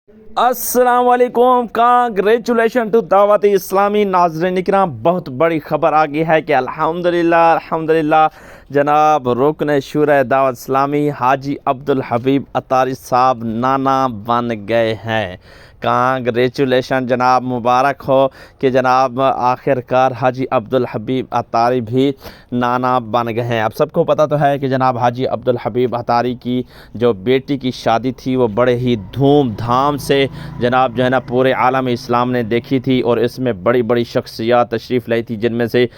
अस्सलाम वालेकुम। Congratulation to Dawat Islami. नाज़रीन इकराम, बहुत बड़ी ख़बर आ गई है कि अल्हम्दुलिल्लाह जनाब रुकन शूरा दावत इस्लामी हाजी अब्दुल हबीब अतारी साहब नाना बन गए हैं। कांग्रेचुलेशन जनाब, मुबारक हो कि जनाब आखिरकार हाजी अब्दुल हबीब अतारी भी नाना बन गए हैं। अब सबको पता तो है कि जनाब हाजी अब्दुल हबीब अतारी की जो बेटी की शादी थी वो बड़े ही धूमधाम से जनाब जो है ना पूरे आलम इस्लाम ने देखी थी, और इसमें बड़ी बड़ी शख्सियात तशरीफ़ लाई थी, जिनमें से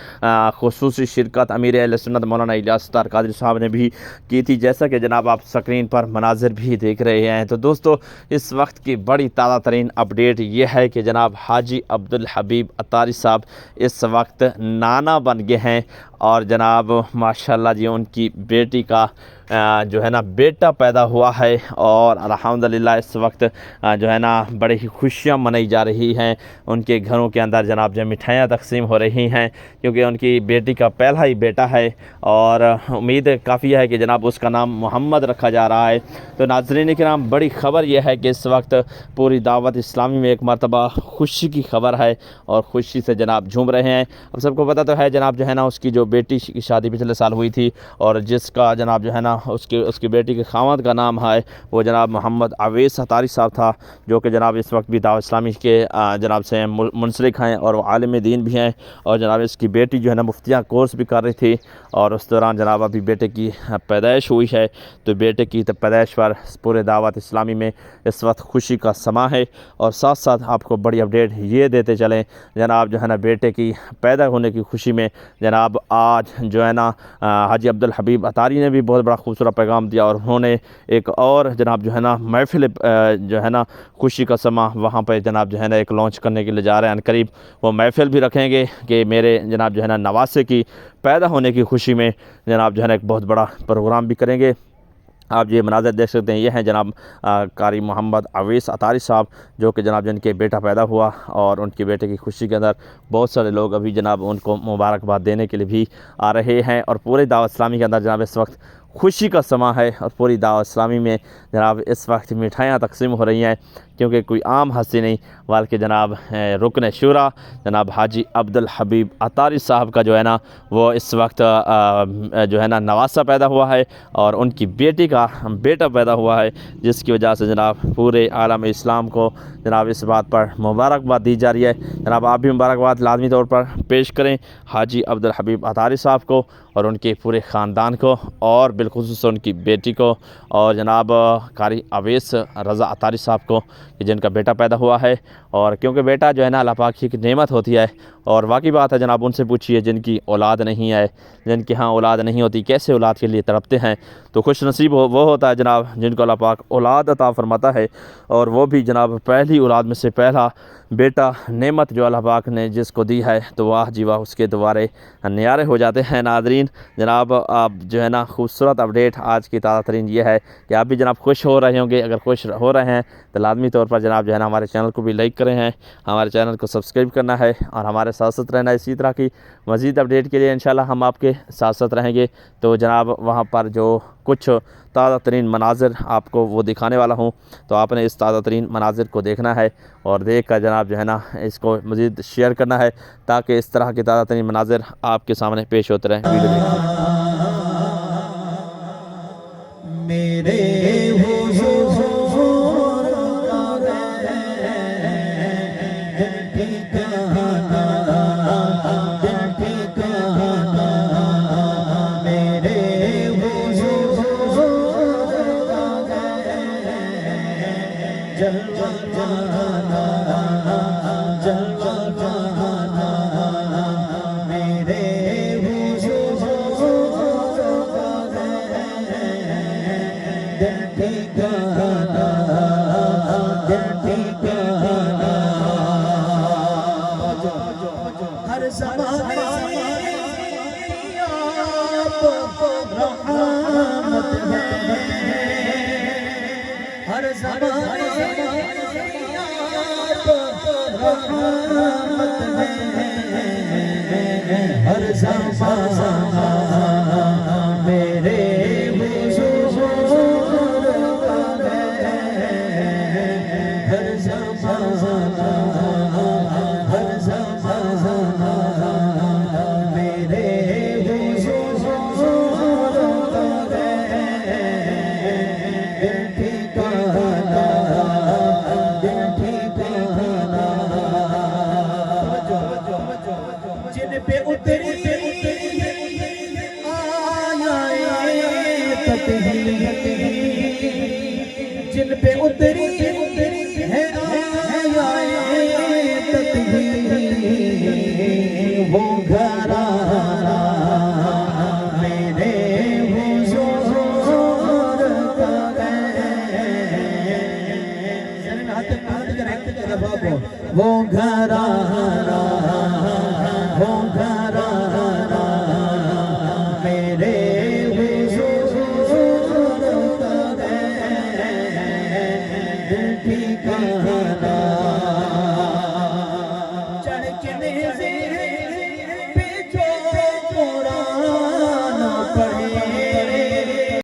खुसूसी शिरकत अमीर अहले सुन्नत मौलाना इलियास अत्तार कादरी साहब ने भी की थी, जैसा कि जनाब आप स्क्रीन पर मनाजिर भी देख रहे हैं। तो दोस्तों, इस वक्त की बड़ी ताज़ा तरीन अपडेट ये है कि जनाब हाजी अब्दुल हबीब अतारी साहब इस वक्त नाना बन गए हैं, और जनाब माशाल्लाह जी उनकी बेटी का जो है ना बेटा पैदा हुआ है, और अल्हम्दुलिल्लाह इस वक्त जो है ना बड़ी ही खुशियाँ मनाई जा रही हैं। उनके घरों के अंदर जनाब जो मिठाइयाँ तकसीम हो रही हैं, क्योंकि उनकी बेटी का पहला ही बेटा है, और उम्मीद काफ़ी है कि जनाब उसका नाम मोहम्मद रखा जा रहा है। तो नाज़रीन किराम, बड़ी ख़बर यह है कि इस वक्त पूरी दावत इस्लामी में एक मरतबा खुशी की खबर है, और खुशी से जनाब झूम रहे हैं। अब सबको पता तो है जनाब जो है ना उसकी जो बेटी की शादी पिछले साल हुई थी, और जिसका जनाब जो है ना उसकी बेटी के खामद का नाम है वो जनाब मोहम्मद अवैस अतारी साहब था, जो कि जनाब इस वक्त भी दावत इस्लामी के जनाब से मुंसलिक हैं, और वो आलिम दीन भी हैं। और जनाब इसकी बेटी जो है ना मुफ्तियाँ कोर्स भी कर रही थी, और उस दौरान जनाब अभी बेटे की पैदाइश हुई है। तो बेटे की पैदाइश पर पूरे दावत इस्लामी में इस वक्त खुशी का समा है। और साथ साथ आपको बड़ी अपडेट ये देते चलें जनाब जो है ना बेटे की पैदा होने की खुशी में जनाब आज जो है ना हाजी अब्दुल हबीब अतारी ने भी बहुत बड़ा खूबसूरत पैगाम दिया, और उन्होंने एक और जनाब जो है ना महफिल जो है ना खुशी का समा वहाँ पर जनाब जो है ना एक लॉन्च करने के लिए जा रहे हैं। करीब वो महफिल भी रखेंगे कि मेरे जनाब जो है ना नवासे की पैदा होने की खुशी में जनाब जो है ना एक बहुत बड़ा प्रोग्राम भी करेंगे। आप ये मनाज़र देख सकते हैं, ये हैं जनाब कारी मोहम्मद अवैस अतारी साहब, जो कि जनाब जिनके बेटा पैदा हुआ, और उनके बेटे की खुशी के अंदर बहुत सारे लोग अभी जनाब उनको मुबारकबाद देने के लिए भी आ रहे हैं। और पूरे दावत इस्लामी के अंदर जनाब इस वक्त खुशी का समा है, और पूरी दावत इस्लामी में जनाब इस वक्त मिठाइयाँ तकसीम हो रही हैं, क्योंकि कोई आम हस्ती नहीं बल्कि जनाब रुकन शूरा जनाब हाजी अब्दुल हबीब अतारी साहब का जो है ना वो इस वक्त जो है ना नवासा पैदा हुआ है, और उनकी बेटी का बेटा पैदा हुआ है, जिसकी वजह से जनाब पूरे आलम इस्लाम को जनाब इस बात पर मुबारकबाद दी जा रही है। जनाब आप भी मुबारकबाद लाजमी तौर पर पेश करें हाजी अब्दुल हबीब अतारी साहब को, और उनके पूरे ख़ानदान को, और बिलखुसूस उनकी बेटी को, और जनाब कारी अवैस रज़ा अतारी साहब को, कि जिनका बेटा पैदा हुआ है। और क्योंकि बेटा जो है ना अल्लाह पाक की नेमत होती है, और वाकई बात है जनाब उनसे पूछिए जिनकी औलाद नहीं है, जिनके यहाँ औलाद नहीं होती, कैसे औलाद के लिए तड़पते हैं। तो खुश नसीब वो होता है जनाब जिनको अल्लाह पाक औलाद अता फरमाता है, और वो भी जनाब पहली औलाद में से पहला बेटा नेमत जो अल्लाह पाक ने जिसको दी है, तो वाह जी वाह उसके दोबारे न्यारे हो जाते हैं। नादरीन जनाब आप जो है ना खूबसूरत अपडेट आज की ताज़ा तरीन ये है कि आप भी जनाब खुश हो रहे होंगे। अगर खुश हो रहे हैं तो लाजमी तौर पर जनाब जो है ना हमारे चैनल को भी लाइक करें हैं, हमारे चैनल को सब्सक्राइब करना है, और हमारे साथ साथ रहना। इसी तरह की मज़ीद अपडेट के लिए इंशाल्लाह हम आपके साथ साथ रहेंगे। तो जनाब वहाँ पर जो कुछ ताज़ा तरीन मनाजिर आपको वो दिखाने वाला हूँ, तो आपने इस ताज़ा तरीन मनाजिर को देखना है, और देख कर जनाब जो है ना इसको मज़ीद शेयर करना है, ताकि इस तरह के ताज़ा तरीन मनाजिर आपके सामने पेश होते रहें। वीडियो देखिए। मेरे हुजूर का ठिकाना, ठिकाना, मेरे हुजूर का जलवा जाना, जलवा जाना, मेरे हर ज़माने आप रहमत हैं, हर ज़माने आप रहमत हैं, हर ज़माना मेरे हुजूर का है, हर ہاتھ پاس کر ایک طرف کو وہ گھرانہ وہ گھرانہ میرے حضور کا ہے ٹھکانہ